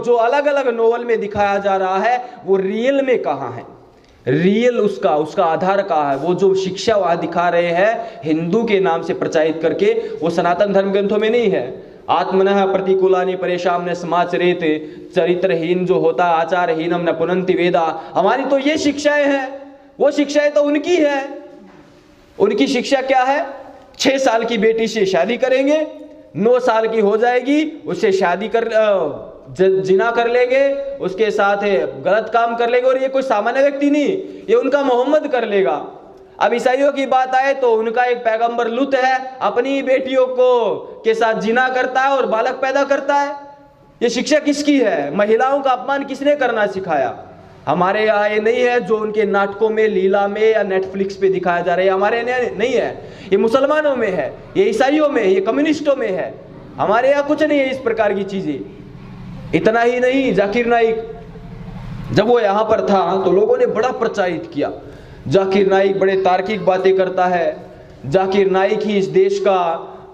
जो अलग अलग नोवेल में दिखाया जा रहा है वो रियल में कहाँ है, रियल उसका आधार कहाँ है। वो जो शिक्षा वहां दिखा रहे हैं हिंदू के नाम से प्रचारित करके, वो सनातन धर्म ग्रंथों में नहीं है। आत्मनः प्रतिकूलानि परेशान न समाचरेत, चरित्रहीन जो होता आचारहीनम न पुनन्ति वेदा। हमारी तो ये शिक्षाएं हैं, वो शिक्षाएं तो उनकी है। उनकी शिक्षा क्या है? 6 साल की बेटी से शादी करेंगे, 9 साल की हो जाएगी उससे शादी कर जिना कर लेंगे, उसके साथ गलत काम कर लेंगे। और ये कोई सामान्य व्यक्ति नहीं, ये उनका मोहम्मद कर लेगा। अब ईसाइयों की बात आए तो उनका एक पैगंबर लूत है, अपनी बेटियों को के साथ जिना करता है और बालक पैदा करता है। ये शिक्षा किसकी है? महिलाओं का अपमान किसने करना सिखाया? हमारे यहाँ ये नहीं है जो उनके नाटकों में, लीला में या नेटफ्लिक्स पे दिखाया जा रहा है, हमारे यहाँ नहीं है। ये मुसलमानों में है, ये ईसाइयों में, ये कम्युनिस्टों में है। हमारे यहाँ कुछ नहीं है इस प्रकार की चीजें। इतना ही नहीं, जाकिर नाइक जब वो यहाँ पर था तो लोगों ने बड़ा प्रचारित किया, जाकिर नाइक बड़े तार्किक बातें करता है, जाकिर नाइक ही इस देश का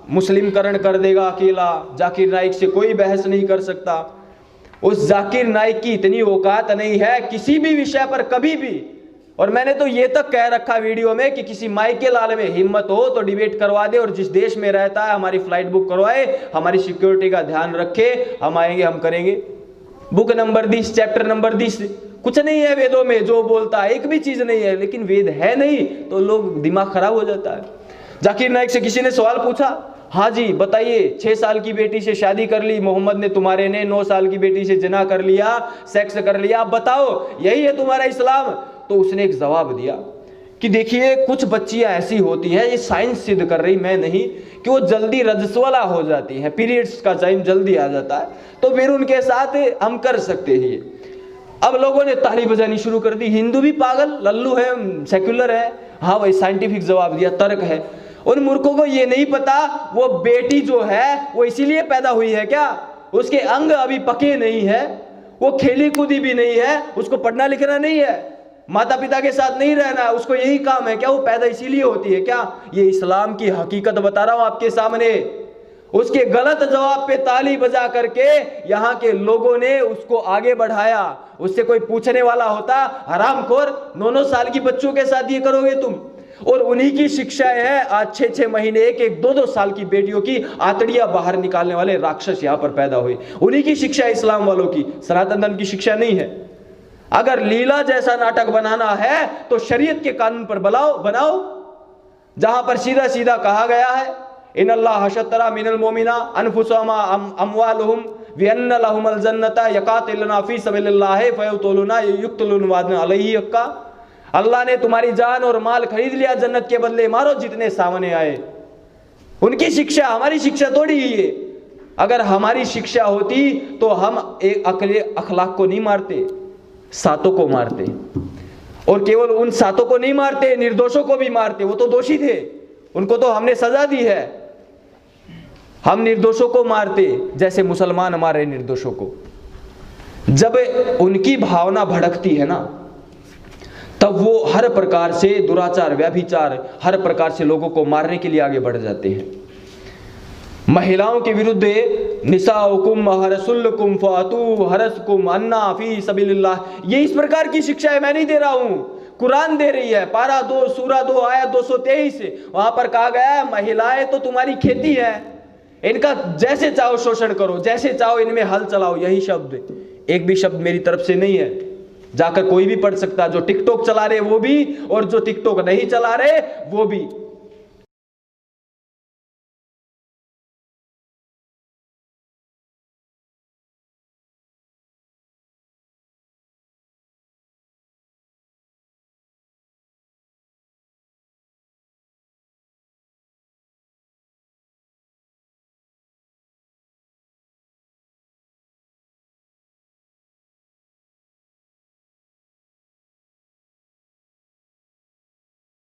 मुस्लिमकरण कर देगा अकेला, जाकिर नाइक से कोई बहस नहीं कर सकता। उस जाकिर नाइक की इतनी औकात नहीं है किसी भी विषय पर कभी भी। और मैंने तो ये तक कह रखा वीडियो में कि किसी माइकल आल में हिम्मत हो तो डिबेट करवा दे, और जिस देश में रहता है हमारी फ्लाइट बुक करवाए, हमारी सिक्योरिटी का ध्यान रखे, हम आएंगे, हम करेंगे। बुक नंबर 10, चैप्टर नंबर 10, कुछ नहीं है वेदों में जो बोलता है, एक भी चीज नहीं है। लेकिन वेद है नहीं तो लोग दिमाग खराब हो जाता है। जाकिर नाइक से किसी ने सवाल पूछा, हाँ जी बताइए, 6 साल की बेटी से शादी कर ली मोहम्मद ने, तुम्हारे ने 9 साल की बेटी से जिना कर लिया, सेक्स कर लिया, बताओ यही है तुम्हारा इस्लाम? तो उसने एक जवाब दिया कि देखिए कुछ बच्चियां ऐसी होती हैं, ये साइंस सिद्ध कर रही, मैं नहीं, कि वो जल्दी रजस्वला हो जाती हैं, पीरियड्स का टाइम जल्दी आ जाता है, तो फिर उनके साथ हम कर सकते हैं। अब लोगों ने ताली बजानी शुरू कर दी, हिंदू भी पागल लल्लू है, सेक्युलर है, हाँ भाई साइंटिफिक जवाब दिया, तर्क है। उन मूर्खों को ये नहीं पता वो बेटी जो है वो इसीलिए पैदा हुई है क्या? उसके अंग अभी पके नहीं है, वो खेली कूदी भी नहीं है, उसको पढ़ना लिखना नहीं है, माता पिता के साथ नहीं रहना है, उसको यही काम है क्या? वो पैदा इसीलिए होती है क्या? ये इस्लाम की हकीकत बता रहा हूं आपके सामने। उसके गलत जवाब पे ताली बजा करके यहाँ के लोगों ने उसको आगे बढ़ाया। उससे कोई पूछने वाला होता, हरामखोर 9-9 साल की बच्चों के साथ ये करोगे तुम? और उन्हीं की शिक्षाएं हैं आज 6-6 महीने, 1-1, 2-2 साल की बेटियों की आतड़ियां बाहर निकालने वाले राक्षस यहाँ पर पैदा हुए। उन्हीं की शिक्षा इस्लाम वालों की, सनातन धर्म की शिक्षा नहीं है। अगर लीला जैसा नाटक बनाना है तो शरीयत के कानून पर बनाओ, जहां पर सीधा सीधा कहा गया है, इन्नल्लाह हशतरा मिनल मोमिना अनफुसहुम अमवालुहुम विअन्न लहुमुल जन्नता यकातिलुना फी सबीलिल्लाह फयतुलुना युक्तलुन वादन अलैहि हक्का। अल्लाह ने तुम्हारी जान और माल खरीद लिया, जन्नत के बदले मारो जितने सामने आए। उनकी शिक्षा हमारी शिक्षा थोड़ी ही है। अगर हमारी शिक्षा होती तो हम एक अकेले अखलाक को नहीं मारते, सातों को मारते, और केवल उन सातों को नहीं मारते, निर्दोषों को भी मारते। वो तो दोषी थे, उनको तो हमने सजा दी है, हम निर्दोषों को मारते जैसे मुसलमान मारे निर्दोषों को। जब उनकी भावना भड़कती है ना, तब वो हर प्रकार से दुराचार, व्यभिचार, हर प्रकार से लोगों को मारने के लिए आगे बढ़ जाते हैं। महिलाओं के विरुद्ध निसाउकुम हरसुल्लकुम फातू हरसकुम अन्ना फी सबीलिल्लाह, ये इस प्रकार की शिक्षा है, मैं नहीं दे रहा हूं, कुरान दे रही है। पारा 2 सूरा 2 आयत 223, वहां पर कहा गया है महिलाएं तो तुम्हारी खेती है, इनका जैसे चाहो शोषण करो, जैसे चाहो इनमें हल चलाओ। यही शब्द, एक भी शब्द मेरी तरफ से नहीं है, जाकर कोई भी पढ़ सकता, जो टिकटॉक चला रहे वो भी और जो टिकटॉक नहीं चला रहे वो भी।